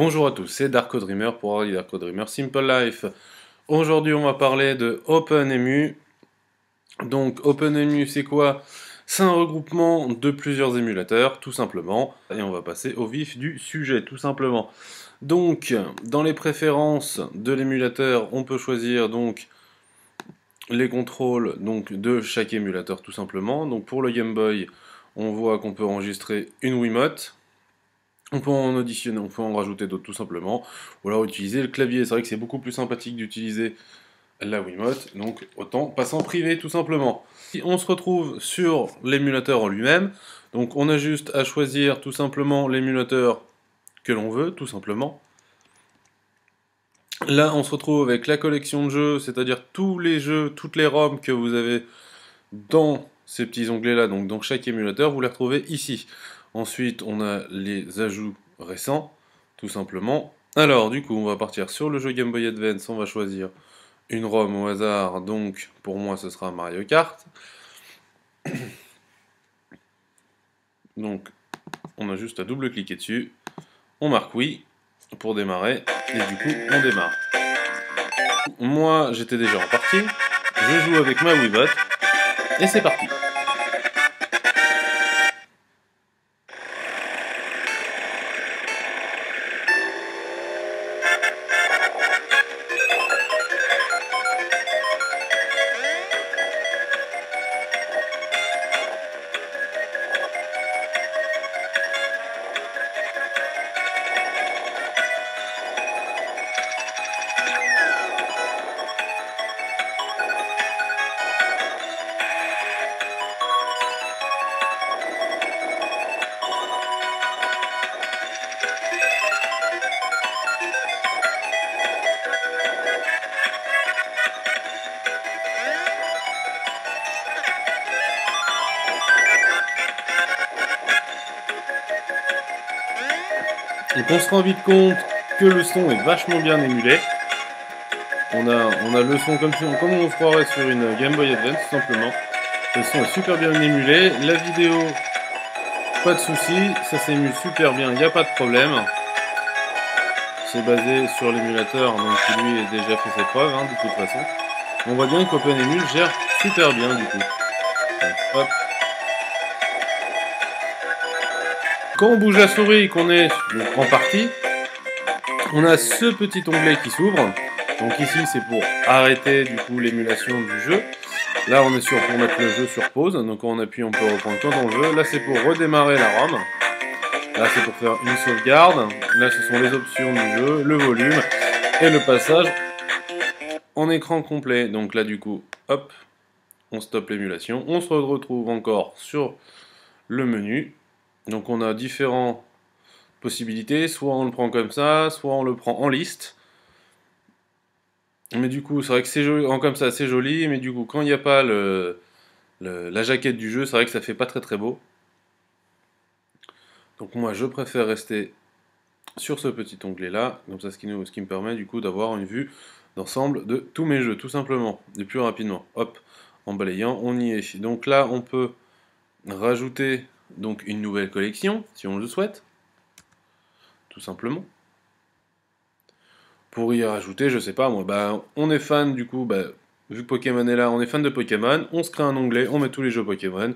Bonjour à tous, c'est Darko Dreamer pour Harley Darko Dreamer Simple Life. Aujourd'hui, on va parler de OpenEmu. Donc, OpenEmu, c'est quoi? C'est un regroupement de plusieurs émulateurs, tout simplement. Et on va passer au vif du sujet, tout simplement. Donc, dans les préférences de l'émulateur, on peut choisir donc les contrôles donc, de chaque émulateur, tout simplement. Donc, pour le Game Boy, on voit qu'on peut enregistrer une Wiimote. On peut en auditionner, on peut en rajouter d'autres tout simplement, ou alors utiliser le clavier. C'est vrai que c'est beaucoup plus sympathique d'utiliser la Wiimote, donc autant passer en privé tout simplement. On se retrouve sur l'émulateur en lui-même, donc on a juste à choisir tout simplement l'émulateur que l'on veut, tout simplement. Là, on se retrouve avec la collection de jeux, c'est-à-dire tous les jeux, toutes les ROM que vous avez dans ces petits onglets-là, donc dans chaque émulateur, vous les retrouvez ici. Ensuite, on a les ajouts récents, tout simplement. Alors, du coup, on va partir sur le jeu Game Boy Advance, on va choisir une ROM au hasard, donc pour moi ce sera Mario Kart. Donc, on a juste à double-cliquer dessus, on marque oui pour démarrer, et du coup, on démarre. Moi, j'étais déjà en partie, je joue avec ma Wiimote, et c'est parti. Donc on se rend vite compte que le son est vachement bien émulé. On a le son comme on croirait sur une Game Boy Advance, tout simplement. Le son est super bien émulé. La vidéo, pas de souci, ça s'émule super bien, il n'y a pas de problème. C'est basé sur l'émulateur, donc qui lui a déjà fait ses preuves, de toute façon. On voit bien qu'OpenEmu gère super bien, du coup. Donc, hop. Quand on bouge la souris et qu'on est en partie, on a ce petit onglet qui s'ouvre. Donc ici c'est pour arrêter du coup l'émulation du jeu. Là on est pour mettre le jeu sur pause. Donc quand on appuie on peut reprendre quand on veut. Là c'est pour redémarrer la ROM. Là c'est pour faire une sauvegarde. Là ce sont les options du jeu, le volume et le passage en écran complet. Donc là du coup hop, on stoppe l'émulation. On se retrouve encore sur le menu. Donc on a différentes possibilités, soit on le prend comme ça, soit on le prend en liste. Mais du coup, c'est vrai que c'est joli, comme ça, c'est joli, mais du coup, quand il n'y a pas la jaquette du jeu, c'est vrai que ça fait pas très très beau. Donc moi, je préfère rester sur ce petit onglet-là, comme ça, ce qui me permet du coup d'avoir une vue d'ensemble de tous mes jeux, tout simplement, et plus rapidement. Hop, en balayant, on y est. Donc là, on peut rajouter donc une nouvelle collection, si on le souhaite, tout simplement. Pour y rajouter, je sais pas moi, on est fan du coup, vu que Pokémon est là, on est fan de Pokémon, on se crée un onglet, on met tous les jeux Pokémon,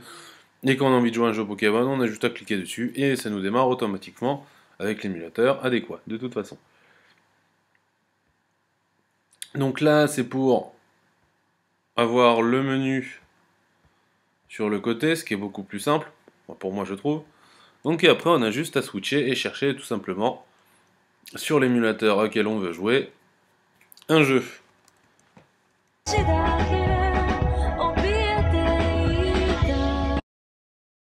et quand on a envie de jouer à un jeu Pokémon, on a juste à cliquer dessus, et ça nous démarre automatiquement avec l'émulateur adéquat, de toute façon. Donc là, c'est pour avoir le menu sur le côté, ce qui est beaucoup plus simple, pour moi je trouve. Donc et après, on a juste à switcher et chercher tout simplement sur l'émulateur auquel on veut jouer un jeu.